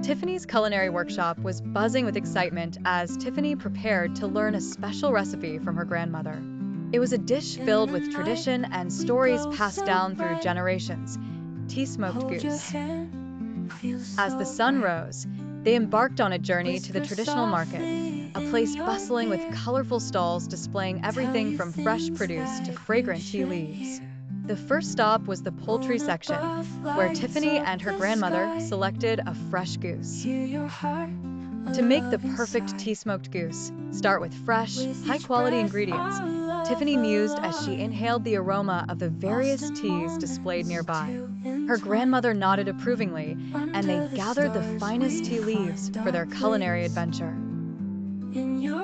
Tiffany's culinary workshop was buzzing with excitement as Tiffany prepared to learn a special recipe from her grandmother. It was a dish filled with tradition and stories passed down through generations, Tea Smoked Goose. As the sun rose, they embarked on a journey to the traditional market, a place bustling with colorful stalls displaying everything from fresh produce to fragrant tea leaves. The first stop was the poultry section, where Tiffany and her grandmother selected a fresh goose. To make the perfect tea smoked goose, start with fresh, high-quality ingredients. Tiffany mused as she inhaled the aroma of the various teas displayed nearby. Her grandmother nodded approvingly, and they gathered the finest tea leaves for their culinary adventure.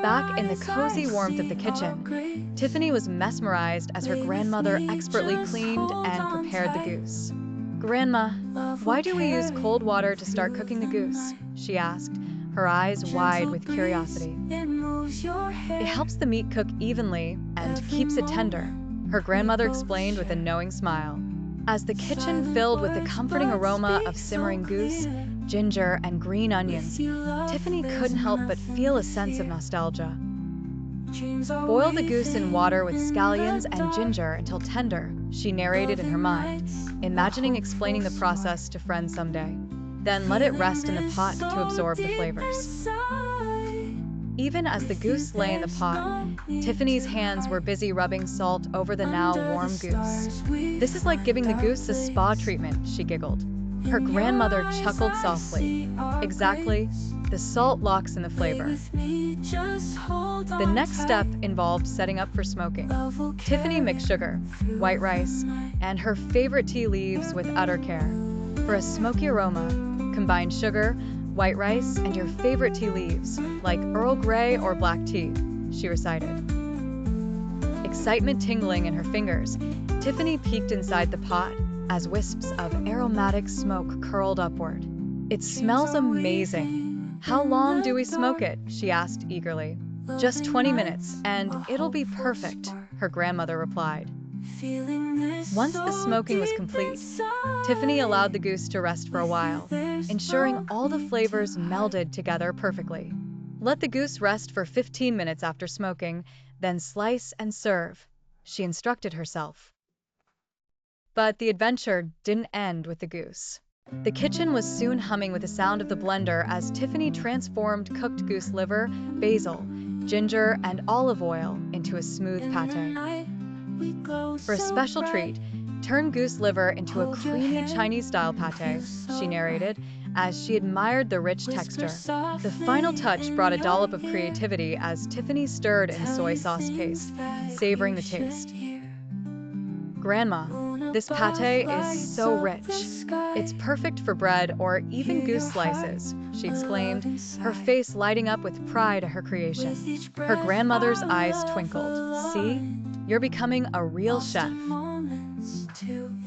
Back in the cozy warmth of the kitchen, Tiffany was mesmerized as her grandmother expertly cleaned and prepared the goose. "Grandma, why do we use cold water to start cooking the goose?" she asked, her eyes wide with curiosity. "It helps the meat cook evenly and keeps it tender," her grandmother explained with a knowing smile. As the kitchen filled with the comforting aroma of simmering goose, ginger, and green onions, Tiffany couldn't help but feel a sense of nostalgia. "Boil the goose in water with scallions and ginger until tender," she narrated in her mind, imagining explaining the process to friends someday. "Then let it rest in the pot to absorb the flavors." Even as the goose lay in the pot, Tiffany's hands were busy rubbing salt over the now warm goose. "This is like giving the goose a spa treatment," she giggled. Her grandmother chuckled softly. "Exactly. The salt locks in the flavor." The next step involved setting up for smoking. Tiffany mixed sugar, white rice, and her favorite tea leaves with utter care. For a smoky aroma, combine sugar, white rice, and your favorite tea leaves, like Earl Grey or black tea, she recited. Excitement tingling in her fingers, Tiffany peeked inside the pot as wisps of aromatic smoke curled upward. "It smells amazing. How long do we smoke it?" she asked eagerly. "Just 20 minutes, and it'll be perfect," her grandmother replied. Once the smoking was complete, Tiffany allowed the goose to rest for a while, ensuring all the flavors melded together perfectly. "Let the goose rest for 15 minutes after smoking, then slice and serve," she instructed herself. But the adventure didn't end with the goose. The kitchen was soon humming with the sound of the blender as Tiffany transformed cooked goose liver, basil, ginger, and olive oil into a smooth pate. For a special treat, turn goose liver into a creamy Chinese-style pate, she narrated, as she admired the rich texture. The final touch brought a dollop of creativity as Tiffany stirred in soy sauce paste, savoring the taste. "Grandma, this pate is so rich. It's perfect for bread or even goose slices," she exclaimed, her face lighting up with pride at her creation. Her grandmother's eyes twinkled. "See? You're becoming a real chef."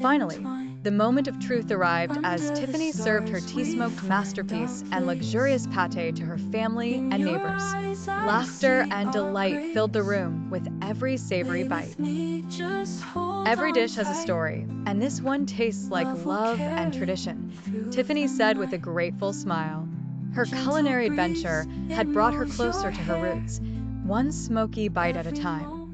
Finally, the moment of truth arrived as Tiffany served her tea-smoked masterpiece and luxurious pate to her family and neighbors. Laughter and delight filled the room with every savory bite. "Every dish has a story, and this one tastes like love and tradition," Tiffany said with a grateful smile. Her culinary adventure had brought her closer to her roots, one smoky bite at a time.